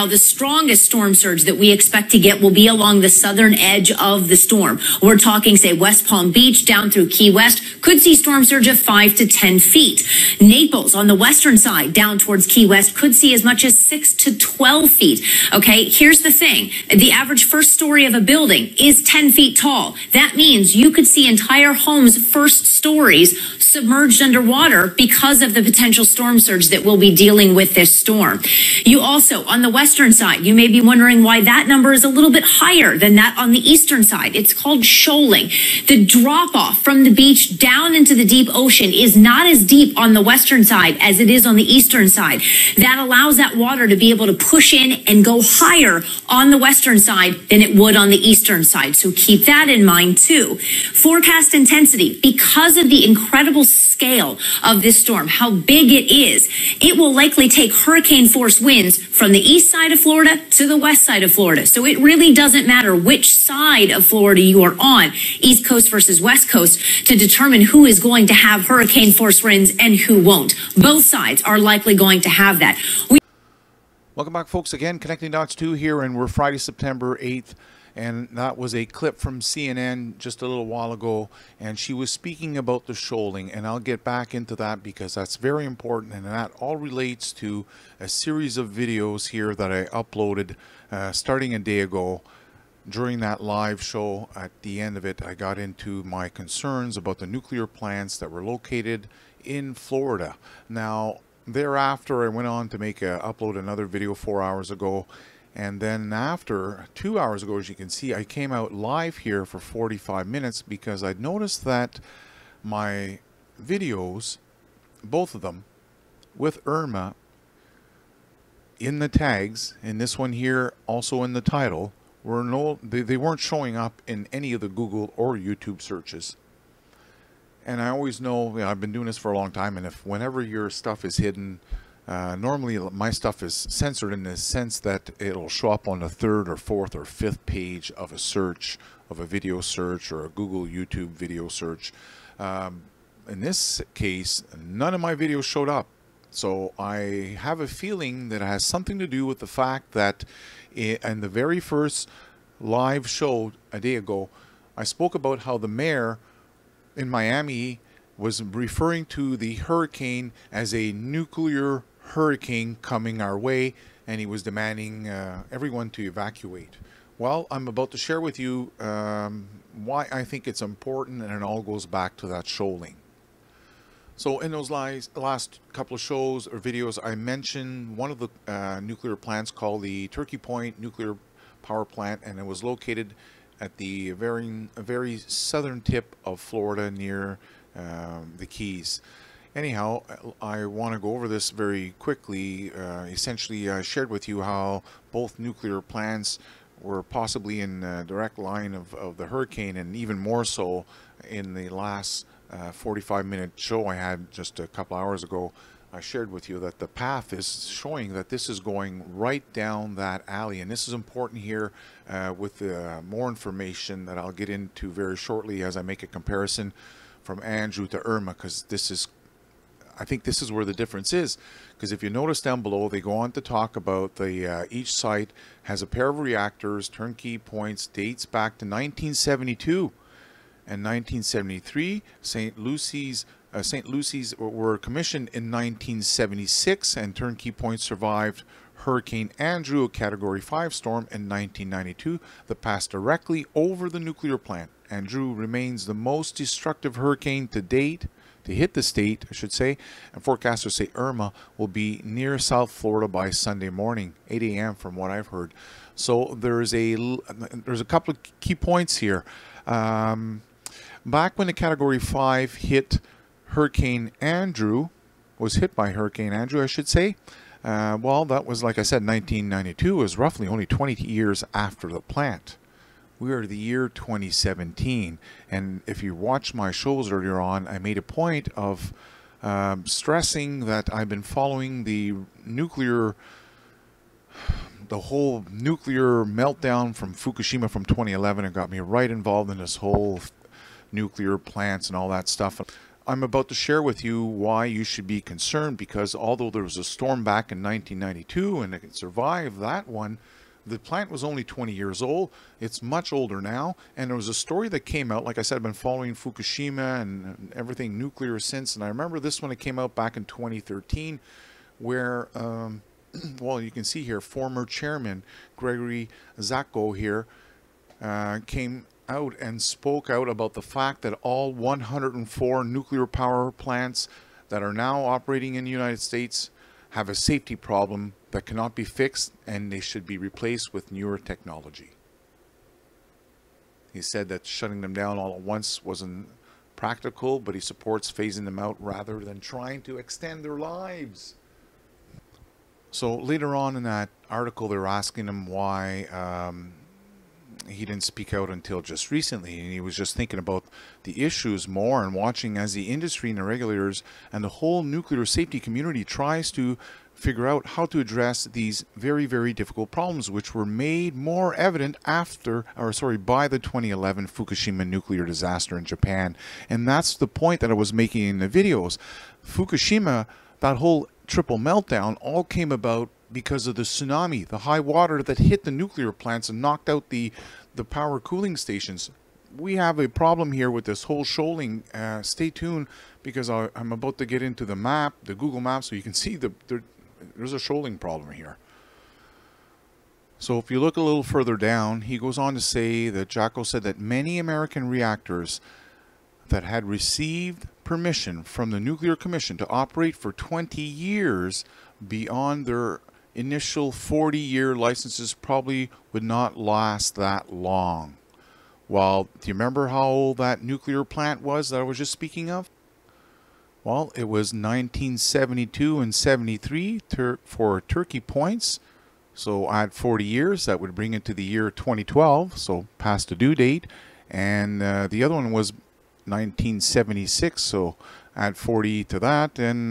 how the strongest storm surge that we expect to get will be along the southern edge of the storm. We're talking, say, West Palm Beach down through Key West, could see storm surge of 5 to 10 feet. Naples on the western side down towards Key West could see as much as 6 to 12 feet. Okay, here's the thing. The average first story of a building is 10 feet tall. That means you could see entire homes' first stories submerged underwater because of the potential storm surge that we'll be dealing with this storm. You also, on the western side, you may be wondering why that number is a little bit higher than that on the eastern side. It's called shoaling. The drop off from the beach down into the deep ocean is not as deep on the western side as it is on the eastern side. That allows that water to be able to push in and go higher on the western side than it would on the eastern side. So keep that in mind too. Forecast intensity, because of the incredible scale of this storm, how big it is, it will likely take hurricane force winds from the east side of Florida to the west side of Florida. So it really doesn't matter which side of Florida you are on, east coast versus west coast, to determine who is going to have hurricane force winds and who won't. Both sides are likely going to have that. Welcome back, folks. Again, Connecting Dots 2 here, and we're Friday, September 8th. And that was a clip from CNN just a little while ago, and she was speaking about the shoaling, and I'll get back into that because that's very important, and that all relates to a series of videos here that I uploaded starting a day ago. During that live show, at the end of it, I got into my concerns about the nuclear plants that were located in Florida. Now, thereafter, I went on to upload another video 4 hours ago. And then after 2 hours ago, as you can see, I came out live here for 45 minutes because I'd noticed that my videos, both of them, with IRMA in the tags, and this one here also in the title, they weren't showing up in any of the Google or YouTube searches. And I always know, I've been doing this for a long time, and whenever your stuff is hidden, normally my stuff is censored in the sense that it'll show up on the 3rd or 4th or 5th page of a search, of a video search or a Google YouTube video search. In this case, none of my videos showed up. So I have a feeling that it has something to do with the fact that in the very first live show a day ago, I spoke about how the mayor in Miami was referring to the hurricane as a nuclear hurricane coming our way, and he was demanding everyone to evacuate. Well, I'm about to share with you why I think it's important, and it all goes back to that shoaling. So in those last couple of shows or videos, I mentioned one of the nuclear plants called the Turkey Point Nuclear Power Plant, and it was located at the very southern tip of Florida near the Keys. Anyhow, I want to go over this very quickly. Essentially, I shared with you how both nuclear plants were possibly in direct line of the hurricane, and even more so in the last 45-minute show I had just a couple hours ago. I shared with you that the path is showing that this is going right down that alley, and this is important here with more information that I'll get into very shortly as I make a comparison from Andrew to Irma, because I think this is where the difference is. Because if you notice down below, they go on to talk about each site has a pair of reactors, turnkey points, dates back to 1972 and 1973. St. Lucy's were commissioned in 1976, and turnkey points survived Hurricane Andrew, a Category 5 storm, in 1992 that passed directly over the nuclear plant. Andrew remains the most destructive hurricane to date to hit the state, I should say, and forecasters say Irma will be near South Florida by Sunday morning, 8 a.m. from what I've heard. So there's a couple of key points here. Back when the Category 5 hit Hurricane Andrew, was hit by Hurricane Andrew, I should say, well, that was, like I said, 1992. It was roughly only 20 years after the plant. We are the year 2017, and if you watched my shows earlier on, I made a point of stressing that I've been following the whole nuclear meltdown from Fukushima from 2011. It got me right involved in this whole nuclear plants and all that stuff. I'm about to share with you why you should be concerned, because although there was a storm back in 1992 and it survived that one, the plant was only 20 years old. It's much older now. And there was a story that came out, like I said, I've been following Fukushima and everything nuclear since. And I remember this one, it came out back in 2013, where, well, you can see here, former chairman Gregory here came out and spoke out about the fact that all 104 nuclear power plants that are now operating in the United States have a safety problem that cannot be fixed, and they should be replaced with newer technology. He said that shutting them down all at once wasn't practical, but he supports phasing them out rather than trying to extend their lives. So later on in that article, they're asking him why he didn't speak out until just recently, and he was just thinking about the issues more and watching as the industry and the regulators and the whole nuclear safety community tries to figure out how to address these very, very difficult problems, which were made more evident by the 2011 Fukushima nuclear disaster in Japan. And that's the point that I was making in the videos. Fukushima, that whole triple meltdown, all came about because of the tsunami, the high water that hit the nuclear plants and knocked out the power cooling stations. We have a problem here with this whole shoaling. Stay tuned, because I'm about to get into the map, the Google map, so you can see there's a shoaling problem here. So if you look a little further down, he goes on to say that Jacko said that many American reactors that had received permission from the Nuclear Commission to operate for 20 years beyond their initial 40-year licenses probably would not last that long. Well, do you remember how old that nuclear plant was that I was just speaking of? Well, it was 1972 and 73 for Turkey points. So add 40 years, that would bring it to the year 2012, so past the due date. And the other one was 1976, so add 40 to that, and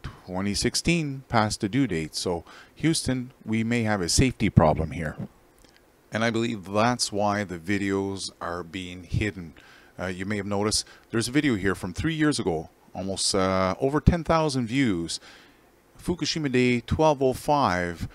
2016 past the due date. So Houston, we may have a safety problem here. And I believe that's why the videos are being hidden. You may have noticed there's a video here from 3 years ago, almost over 10,000 views. Fukushima Day 1205.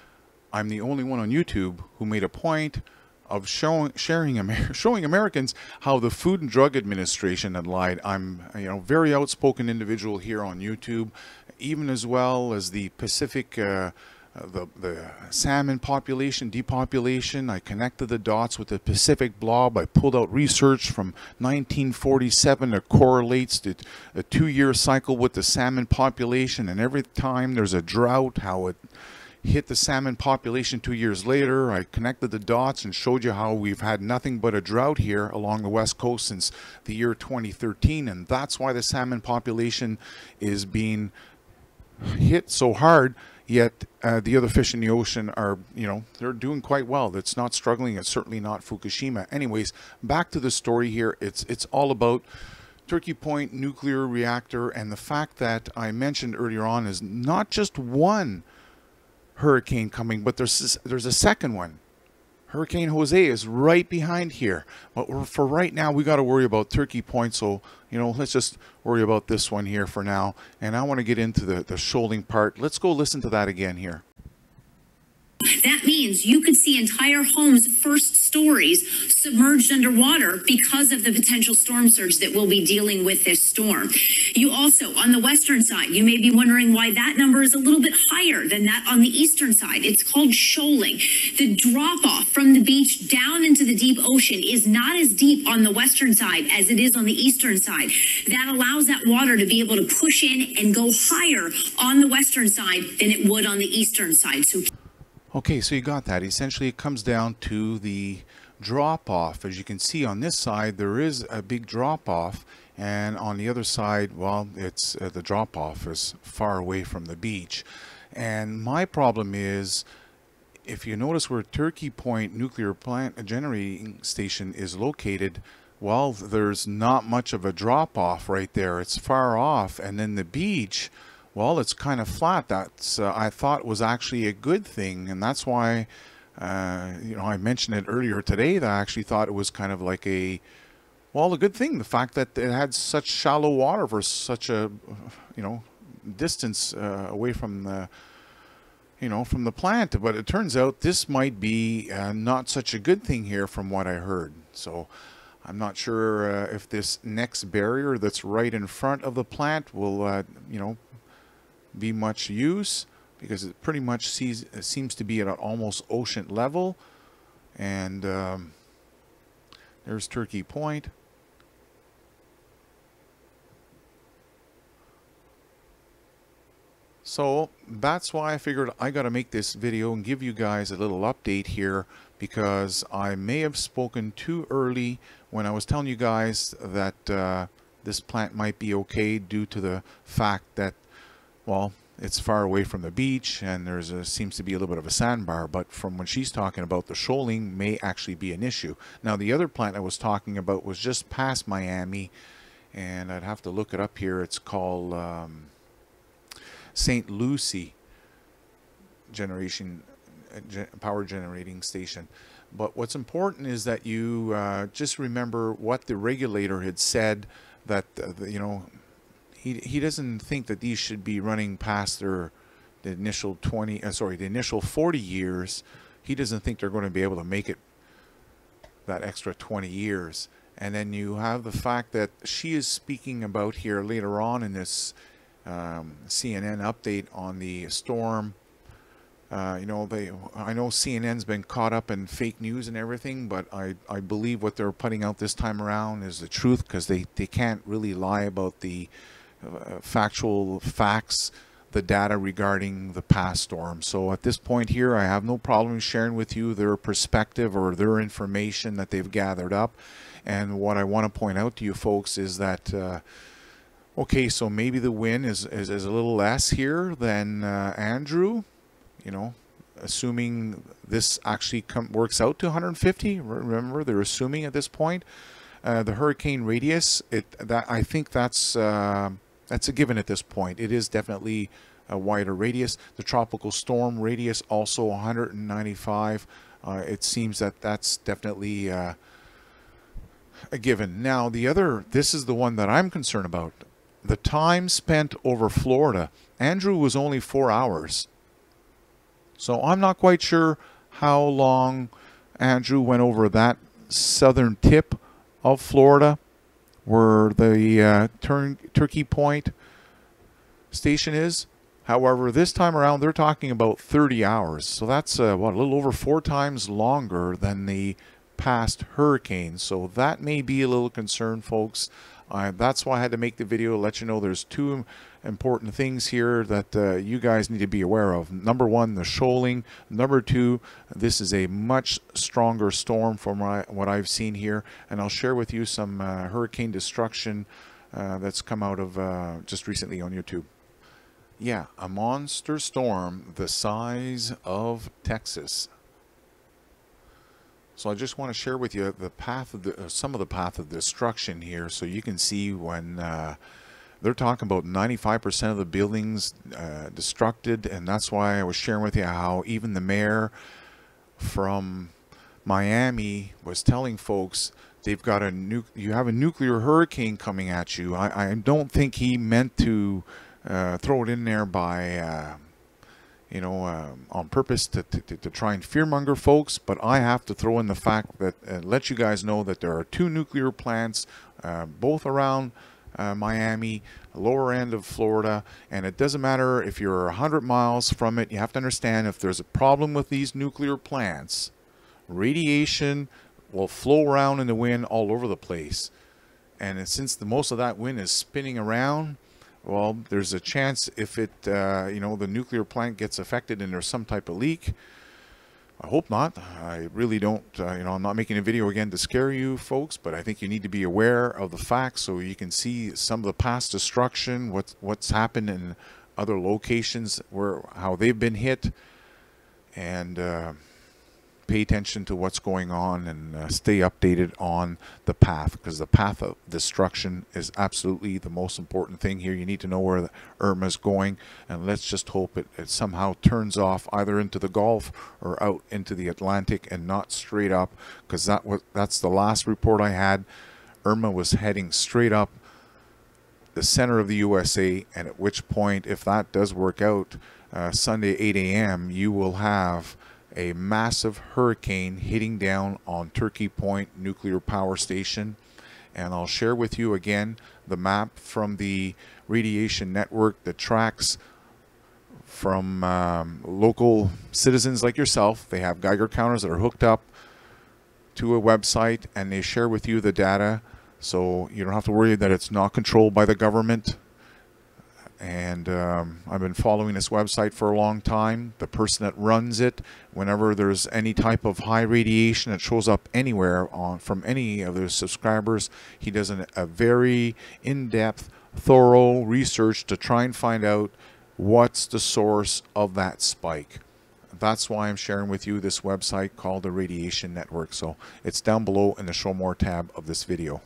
I'm the only one on YouTube who made a point of showing Americans how the Food and Drug Administration had lied. I'm very outspoken individual here on YouTube, even as well as the Pacific, the salmon population, depopulation. I connected the dots with the Pacific blob. I pulled out research from 1947 that correlates to a 2-year cycle with the salmon population, and every time there's a drought, how it hit the salmon population 2 years later. I connected the dots and showed you how we've had nothing but a drought here along the west coast since the year 2013, and that's why the salmon population is being hit so hard. Yet the other fish in the ocean are, they're doing quite well. It's not struggling. It's certainly not Fukushima. Anyways, back to the story here. It's all about Turkey Point nuclear reactor, and the fact that I mentioned earlier on is not just one hurricane coming, but there's a second one. Hurricane Jose is right behind here. But for right now, we got to worry about Turkey Point. So, let's just worry about this one here for now. And I want to get into the shoaling part. Let's go listen to that again here. That means you could see entire homes' first stories submerged underwater because of the potential storm surge that we'll be dealing with this storm. You also, on the western side, you may be wondering why that number is a little bit higher than that on the eastern side. It's called shoaling. The drop-off from the beach down into the deep ocean is not as deep on the western side as it is on the eastern side. That allows that water to be able to push in and go higher on the western side than it would on the eastern side. So okay, so you got that. Essentially, it comes down to the drop-off. As you can see on this side, there is a big drop-off, and on the other side, well, it's the drop-off is far away from the beach. And my problem is, if you notice where Turkey Point nuclear plant generating station is located, well, there's not much of a drop-off right there. It's far off, and then the beach, well, it's kind of flat. That's I thought was actually a good thing, and that's why I mentioned it earlier today that I actually thought it was kind of like a Well, the good thing, the fact that it had such shallow water for such a, distance away from the, from the plant. But it turns out this might be not such a good thing here from what I heard. So I'm not sure if this next barrier that's right in front of the plant will, be much use, because it pretty much seems to be at an almost ocean level. And there's Turkey Point. So that's why I figured I got to make this video and give you guys a little update here, because I may have spoken too early when I was telling you guys that this plant might be okay due to the fact that, well, it's far away from the beach and seems to be a little bit of a sandbar. But from when she's talking about, the shoaling may actually be an issue. Now, the other plant I was talking about was just past Miami, and I'd have to look it up here. It's called St. Lucie power generating station. But what's important is that you just remember what the regulator had said, that he doesn't think that these should be running past the initial 40 years. He doesn't think they're going to be able to make it that extra 20 years. And then you have the fact that she is speaking about here later on in this CNN update on the storm. I know CNN's been caught up in fake news and everything, but I believe what they're putting out this time around is the truth, because they can't really lie about the facts, the data regarding the past storm. So at this point here, I have no problem sharing with you their perspective or their information that they've gathered up. And what I want to point out to you folks is that okay, so maybe the wind is a little less here than Andrew, assuming this actually works out to 150. Remember, they're assuming at this point the hurricane radius. I think that's a given at this point. It is definitely a wider radius. The tropical storm radius also 195. It seems that that's definitely a given. Now this is the one that I'm concerned about. The time spent over Florida. Andrew was only 4 hours. So I'm not quite sure how long Andrew went over that southern tip of Florida, where the Turkey Point station is. However, this time around they're talking about 30 hours. So that's a little over 4 times longer than the past hurricane. So that may be a little concern, folks. That's why I had to make the video to let you know there's 2 important things here that you guys need to be aware of. Number 1, the shoaling. Number 2, this is a much stronger storm from what I've seen here. And I'll share with you some hurricane destruction that's come out of just recently on YouTube. Yeah, a monster storm the size of Texas. So I just want to share with you the path of some of the path of destruction here, so you can see when they're talking about 95% of the buildings destructed, and that's why I was sharing with you how even the mayor from Miami was telling folks they've got you have a nuclear hurricane coming at you. I don't think he meant to throw it in there by on purpose to try and fearmonger folks, but I have to throw in the fact that let you guys know that there are 2 nuclear plants, both around Miami, lower end of Florida, and it doesn't matter if you're 100 miles from it. You have to understand, if there's a problem with these nuclear plants, radiation will flow around in the wind all over the place, and since most of that wind is spinning around, well, there's a chance if the nuclear plant gets affected and there's some type of leak. I hope not. I really don't, I'm not making a video again to scare you folks, but I think you need to be aware of the facts so you can see some of the past destruction, what's happened in other locations, how they've been hit, and pay attention to what's going on and stay updated on the path, because the path of destruction is absolutely the most important thing here. You need to know where the Irma is going, and let's just hope it somehow turns off either into the Gulf or out into the Atlantic and not straight up, because that's the last report I had IRMA was heading straight up the center of the USA, and at which point, if that does work out, Sunday 8 a.m., you will have a massive hurricane hitting down on Turkey Point Nuclear Power Station. And I'll share with you again the map from the radiation network that tracks from local citizens like yourself. They have Geiger counters that are hooked up to a website, and they share with you the data, so you don't have to worry that it's not controlled by the government. And I've been following this website for a long time. The person that runs it, whenever there's any type of high radiation that shows up anywhere from any of their subscribers, he does a very in-depth, thorough research to try and find out what's the source of that spike. That's why I'm sharing with you this website called the Radiation Network. So it's down below in the Show More tab of this video.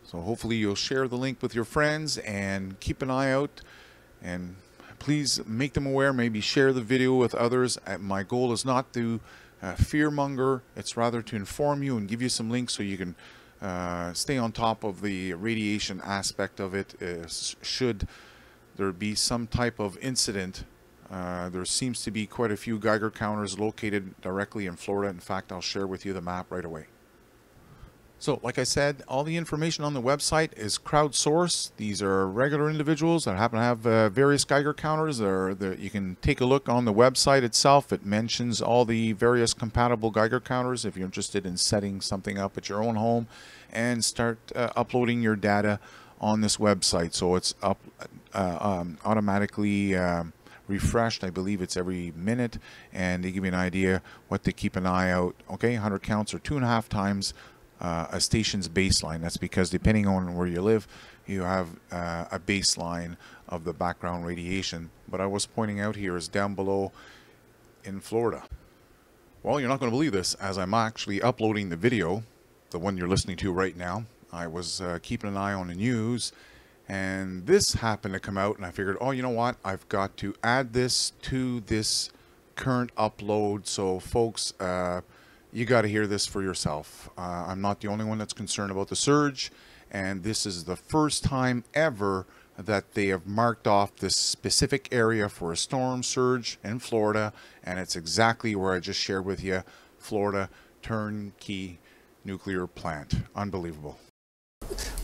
So hopefully you'll share the link with your friends and keep an eye out, and please make them aware, maybe share the video with others. My goal is not to fearmonger, it's rather to inform you and give you some links so you can stay on top of the radiation aspect of it. Should there be some type of incident, there seems to be quite a few Geiger counters located directly in Florida. In fact, I'll share with you the map right away. So, like I said, all the information on the website is crowdsourced. These are regular individuals that happen to have various Geiger counters. You can take a look on the website itself. It mentions all the various compatible Geiger counters if you're interested in setting something up at your own home and start uploading your data on this website. So it's automatically refreshed. I believe it's every minute, and they give you an idea what to keep an eye out. Okay, 100 counts or 2.5 times a station's baseline. That's because depending on where you live, you have a baseline of the background radiation. But I was pointing out here is down below in Florida. Well, you're not going to believe this, as I'm actually uploading the video, the one you're listening to right now. I was keeping an eye on the news, and this happened to come out, and I figured, oh, you know what, I've got to add this to this current upload. So folks, you got to hear this for yourself. I'm not the only one that's concerned about the surge, and this is the first time ever that they have marked off this specific area for a storm surge in Florida, and it's exactly where I just shared with you, Florida turnkey nuclear plant. Unbelievable.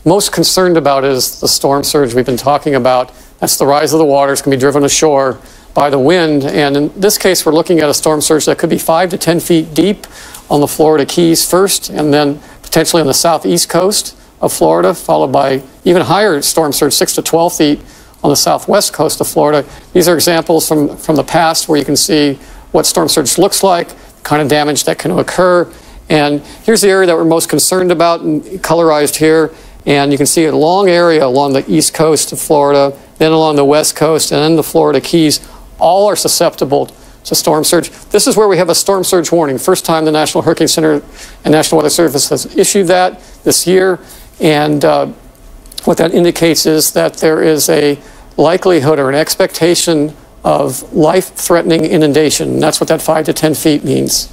Most concerned about is the storm surge we've been talking about. That's the rise of the water. It's going to be driven ashore by the wind, and in this case we're looking at a storm surge that could be 5 to 10 feet deep on the Florida Keys first, and then potentially on the southeast coast of Florida, followed by even higher storm surge, 6 to 12 feet on the southwest coast of Florida. These are examples from the past where you can see what storm surge looks like, the kind of damage that can occur. And here's the area that we're most concerned about, colorized here. And you can see a long area along the east coast of Florida, then along the west coast, and then the Florida Keys. All are susceptible to storm surge. This is where we have a storm surge warning. First time the National Hurricane Center and National Weather Service has issued that this year. And what that indicates is that there is a likelihood or an expectation of life-threatening inundation. And that's what that 5 to 10 feet means.